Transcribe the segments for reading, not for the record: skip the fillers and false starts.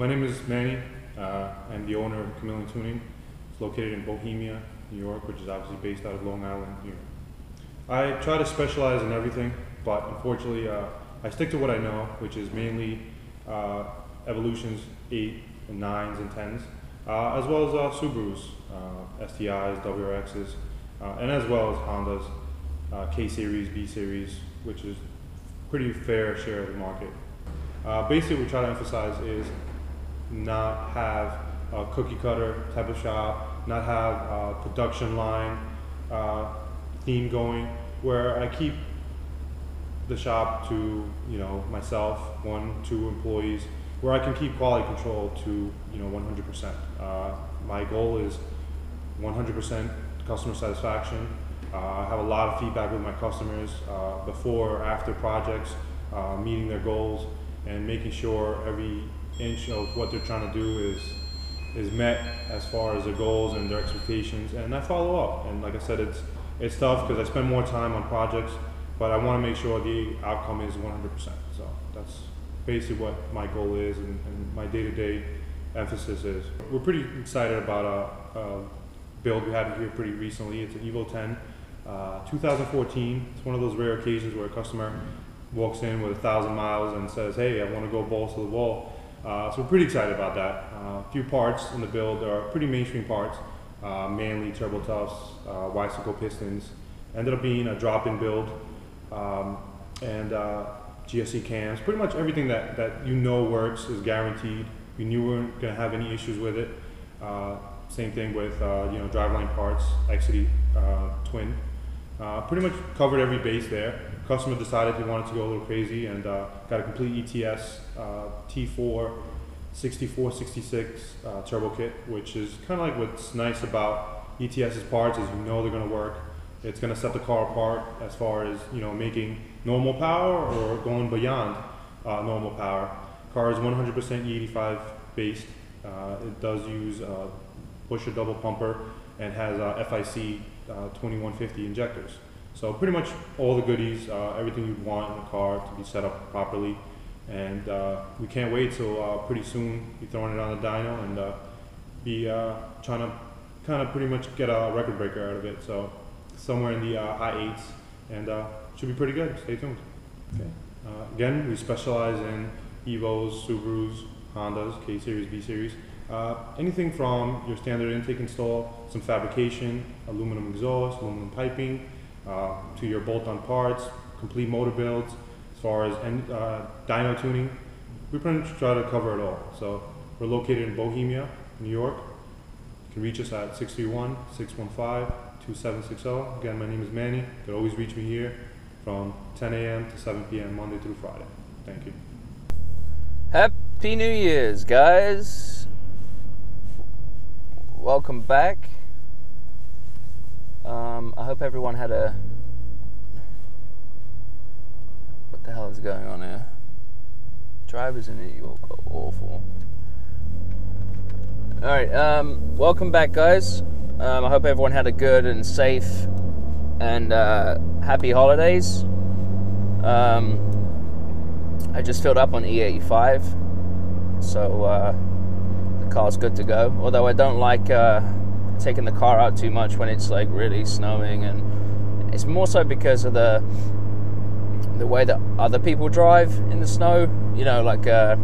My name is Manny. I'm the owner of Chameleon Tuning. It's located in Bohemia, New York, which is obviously based out of Long Island, New York. I try to specialize in everything, but unfortunately I stick to what I know, which is mainly Evolutions 8 and 9s and 10s, as well as Subarus, STIs, WRXs, and as well as Hondas, K-Series, B-Series, which is pretty fair share of the market. Basically what we try to emphasize is not have a cookie cutter type of shop, not have a production line theme going, where I keep the shop to, you know, myself, 1-2 employees, where I can keep quality control to, you know, 100%. My goal is 100% customer satisfaction. I have a lot of feedback with my customers before or after projects, meeting their goals and making sure every inch of what they're trying to do is met as far as their goals and their expectations, and I follow up. And like I said, it's tough because I spend more time on projects, but I want to make sure the outcome is 100%. So that's basically what my goal is and my day-to-day emphasis is. We're pretty excited about a build we had here pretty recently. It's an Evo 10, 2014. It's one of those rare occasions where a customer walks in with 1,000 miles and says, hey, I want to go balls to the wall. So we're pretty excited about that. A few parts in the build are pretty mainstream parts, mainly turbo tufts, Y-cycle pistons. Ended up being a drop-in build, and GSC cams. Pretty much everything that you know works is guaranteed. We knew we weren't going to have any issues with it. Same thing with you know, driveline parts, XD twin. Pretty much covered every base there. Customer decided he wanted to go a little crazy and got a complete ETS T4 6466 turbo kit, which is kind of like what's nice about ETS's parts is, you know, they're going to work. It's going to set the car apart as far as, you know, making normal power or going beyond normal power. Car is 100% E85 based. It does use pusher double pumper and has FIC 2150 injectors. So pretty much all the goodies, everything you'd want in the car to be set up properly. And we can't wait till pretty soon be throwing it on the dyno and be trying to kind of pretty much get a record breaker out of it. So somewhere in the high 8s, and should be pretty good. Stay tuned. Okay. Again, we specialize in Evos, Subarus, Hondas, K-Series, B-Series. Anything from your standard intake install, some fabrication, aluminum exhaust, aluminum piping, to your bolt-on parts, complete motor builds, as far as dyno tuning. We pretty much try to cover it all. So we're located in Bohemia, New York. You can reach us at 631-615-2760. Again, my name is Manny. You can always reach me here from 10 a.m. to 7 p.m. Monday through Friday. Thank you. Happy New Year's, guys. Welcome back. I hope everyone had a... What the hell is going on here? Drivers in New York are awful. Alright, welcome back, guys. I hope everyone had a good and safe and happy holidays. I just filled up on E85, so the car's good to go. Although I don't like taking the car out too much when it's like really snowing, and it's more so because of the way that other people drive in the snow. You know, like I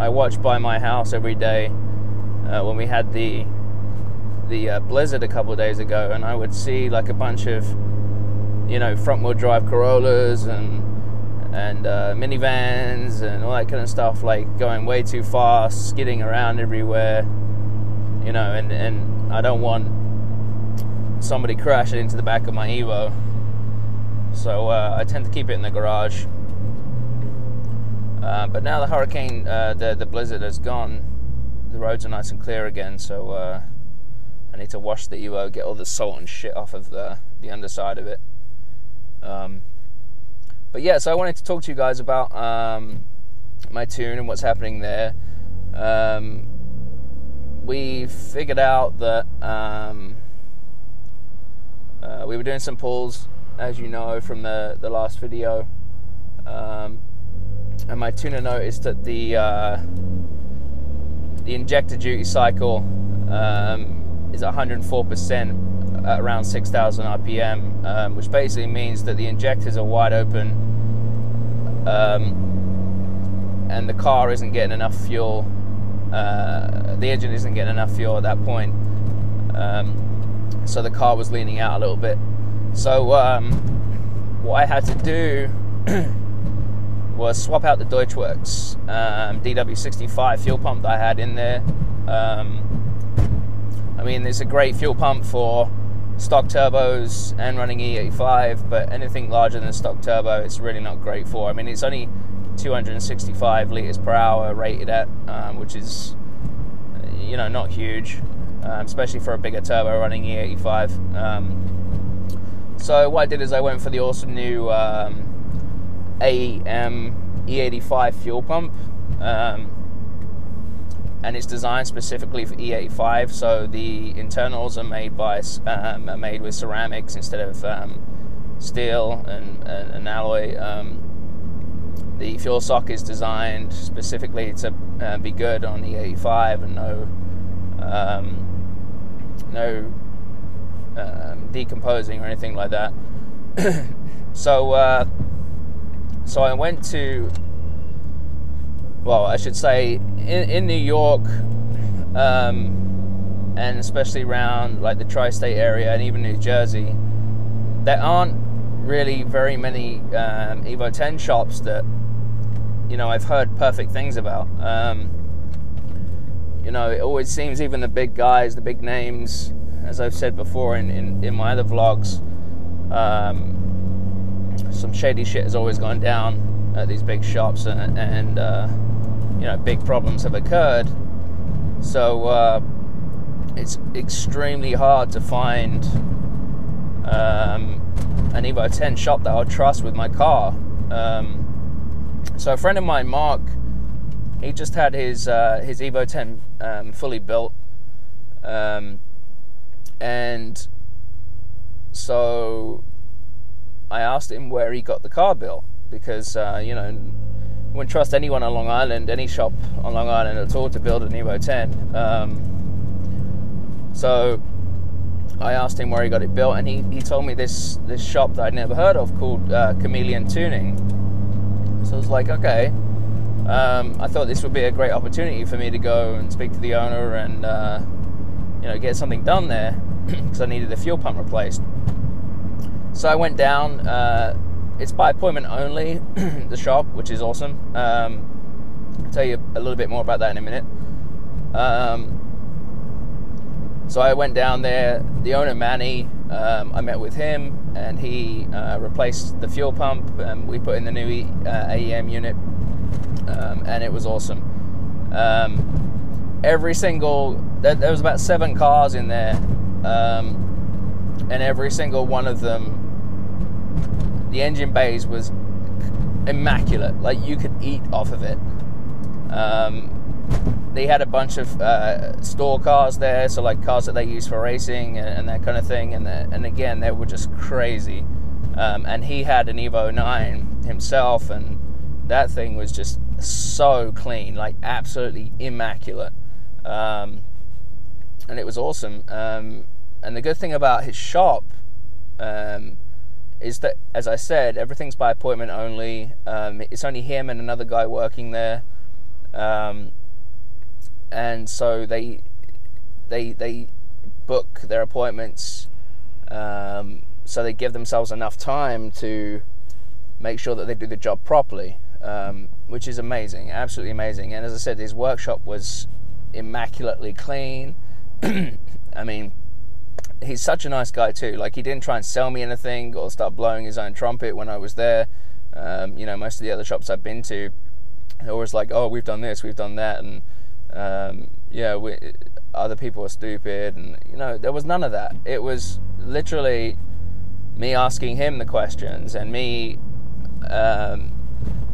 watch by my house every day when we had the blizzard a couple of days ago, and I would see like a bunch of you know, front wheel drive Corollas and minivans and all that kind of stuff, like going way too fast, skidding around everywhere, you know, and I don't want somebody crashing into the back of my Evo, so I tend to keep it in the garage. But now the hurricane, the blizzard has gone, the roads are nice and clear again, so I need to wash the Evo, get all the salt and shit off of the underside of it. But yeah, so I wanted to talk to you guys about my tune and what's happening there. We figured out that we were doing some pulls, as you know from the last video, and my tuner noticed that the injector duty cycle is 104% at around 6,000 RPM, which basically means that the injectors are wide open, and the car isn't getting enough fuel. The engine isn't getting enough fuel at that point, so the car was leaning out a little bit. So what I had to do was swap out the Deutschwerks DW65 fuel pump that I had in there. I mean, it's a great fuel pump for stock turbos and running E85, but anything larger than stock turbo, it's really not great for. I mean, it's only 265 liters per hour rated at, which is, you know, not huge, especially for a bigger turbo running E85. So what I did is I went for the awesome new AEM E85 fuel pump, and it's designed specifically for E85. So the internals are made with ceramics instead of steel and alloy. The fuel sock is designed specifically to be good on E85 and no decomposing or anything like that. So I went to, well, I should say in New York, and especially around like the tri-state area and even New Jersey, there aren't really very many Evo 10 shops that, you know, I've heard perfect things about. You know, it always seems even the big guys, the big names, as I've said before in my other vlogs, some shady shit has always gone down at these big shops, and you know, big problems have occurred. So it's extremely hard to find an Evo 10 shop that I'll trust with my car. So a friend of mine, Mark, he just had his Evo 10 fully built, and so I asked him where he got the car built, because you know, I wouldn't trust anyone on Long Island, any shop on Long Island at all, to build an Evo 10. So I asked him where he got it built, and he told me this shop that I'd never heard of called Chameleon Tuning. So I was like, okay. I thought this would be a great opportunity for me to go and speak to the owner and you know, get something done there, because I needed the fuel pump replaced. So I went down. It's by appointment only, the shop, which is awesome. I'll tell you a little bit more about that in a minute. So I went down there. The owner, Manny, I met with him, and he replaced the fuel pump, and we put in the new AEM unit, and it was awesome. There was about 7 cars in there, and every single one of them, the engine bays was immaculate. Like, you could eat off of it. They had a bunch of store cars there, so like cars that they use for racing and that kind of thing, and again, they were just crazy. And he had an Evo 9 himself, and that thing was just so clean, like absolutely immaculate. And it was awesome. And the good thing about his shop is that, as I said, everything's by appointment only. It's only him and another guy working there. And so they book their appointments so they give themselves enough time to make sure that they do the job properly, which is amazing, absolutely amazing. And as I said, his workshop was immaculately clean. I mean, he's such a nice guy too. Like, he didn't try and sell me anything or start blowing his own trumpet when I was there. You know, most of the other shops I've been to, they're always like, oh, we've done this, we've done that, and yeah, other people are stupid, and you know, there was none of that. It was literally me asking him the questions and me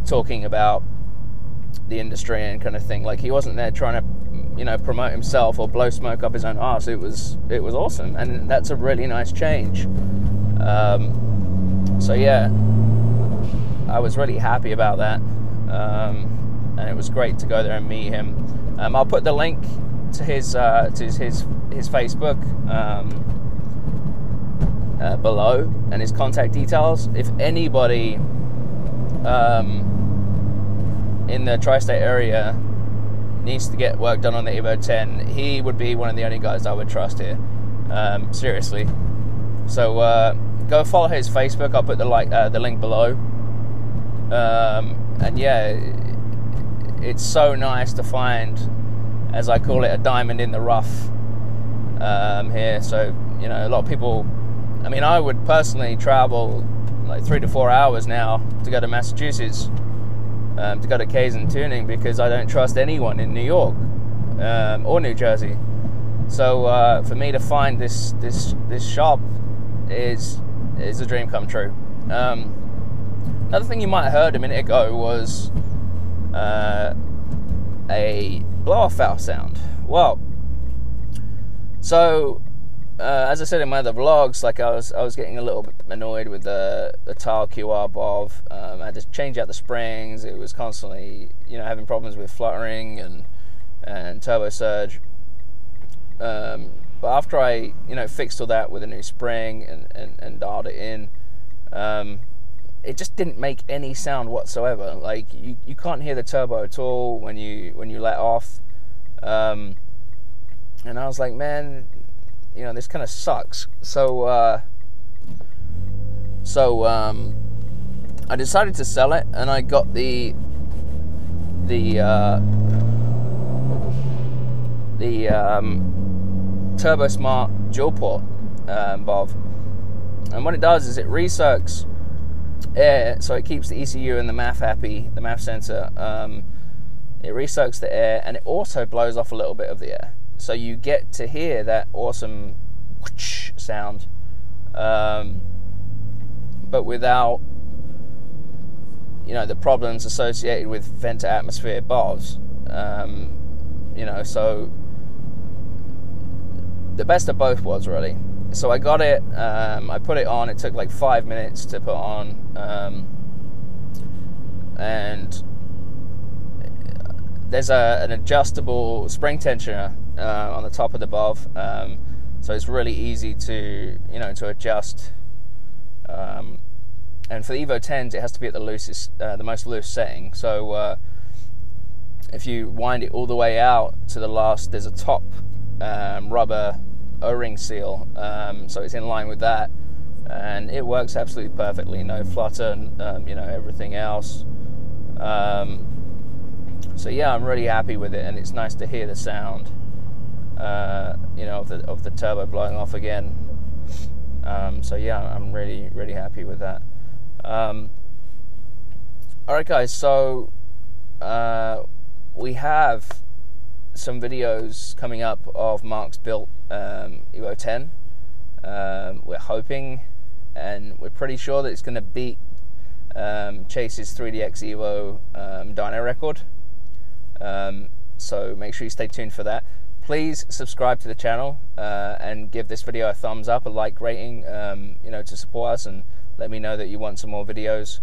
talking about the industry and kind of thing. Like, he wasn't there trying to, you know, promote himself or blow smoke up his own arse. It was awesome, and that's a really nice change. So yeah, I was really happy about that, and it was great to go there and meet him. I'll put the link to his Facebook below, and his contact details. If anybody in the tri-state area needs to get work done on the Evo 10, he would be one of the only guys I would trust here. Seriously. So go follow his Facebook. I'll put the link below. And yeah, it's so nice to find, as I call it, a diamond in the rough here. So, you know, a lot of people, I mean, I would personally travel like 3 to 4 hours now to go to Massachusetts, to go to Kaizen Tuning, because I don't trust anyone in New York or New Jersey. So for me to find this shop is a dream come true. Another thing you might have heard a minute ago was a blow-off valve sound. Well, so as I said in my other vlogs, like I was getting a little bit annoyed with the Tial QR BOV. I had to change out the springs. It was constantly, you know, having problems with fluttering and turbo surge. But after I, you know, fixed all that with a new spring and dialed it in, it just didn't make any sound whatsoever. Like, you can't hear the turbo at all when you let off. And I was like, man, you know, this kind of sucks. So I decided to sell it, and I got the Turbo Smart dual port BOV. And what it does is it recircs air, so it keeps the ECU and the MAF happy, the MAF sensor. It recircs the air, and it also blows off a little bit of the air, so you get to hear that awesome whoosh sound, but without, you know, the problems associated with vent to atmosphere BOVs. You know, so the best of both worlds, really. So I got it, I put it on. It took like 5 minutes to put on, and there's an adjustable spring tensioner on the top of the BOV, so it's really easy to, you know, to adjust. And for the Evo 10s, it has to be at the loosest, the most loose setting. So if you wind it all the way out to the last, there's a top rubber O-ring seal, so it's in line with that, and it works absolutely perfectly. No flutter, you know, everything else. So yeah, I'm really happy with it, and it's nice to hear the sound, you know, of the turbo blowing off again. So yeah, I'm really happy with that. All right, guys. So we have some videos coming up of Mark's built Evo 10. We're hoping, and we're pretty sure that it's going to beat Chase's 3DX Evo dyno record. So make sure you stay tuned for that. Please subscribe to the channel and give this video a thumbs up, a like rating, you know, to support us, and let me know that you want some more videos.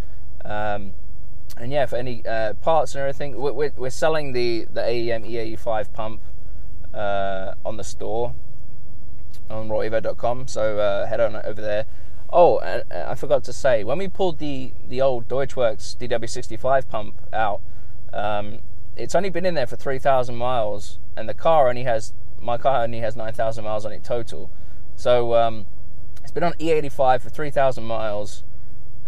And yeah, for any parts and everything, we're selling the AEM E85 pump on the store on RawEvo.com, so head on over there. Oh, I forgot to say, when we pulled the old Deutschwerks DW65 pump out, it's only been in there for 3,000 miles, and my car only has 9,000 miles on it total. So it's been on E85 for 3,000 miles,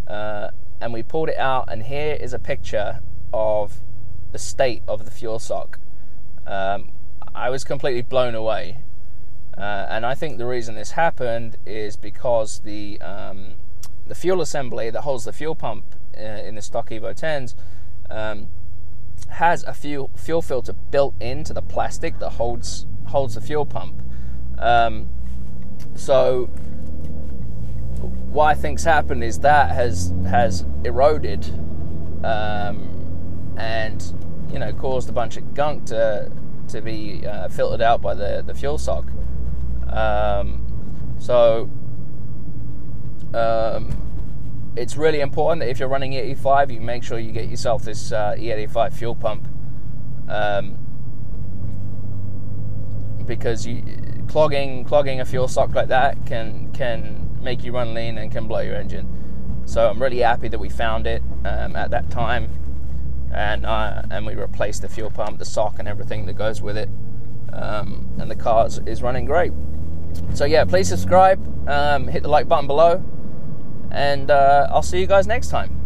and we pulled it out, and here is a picture of the state of the fuel sock. I was completely blown away, and I think the reason this happened is because the fuel assembly that holds the fuel pump in the stock Evo 10s has a fuel filter built into the plastic that holds the fuel pump. So what I think's happened is that has eroded, and caused a bunch of gunk to be filtered out by the fuel sock. It's really important that if you're running E85, you make sure you get yourself this E85 fuel pump, because clogging a fuel sock like that can make you run lean and can blow your engine. So I'm really happy that we found it at that time, and we replaced the fuel pump, the sock, and everything that goes with it, and the car is running great. So yeah, please subscribe, hit the like button below, and I'll see you guys next time.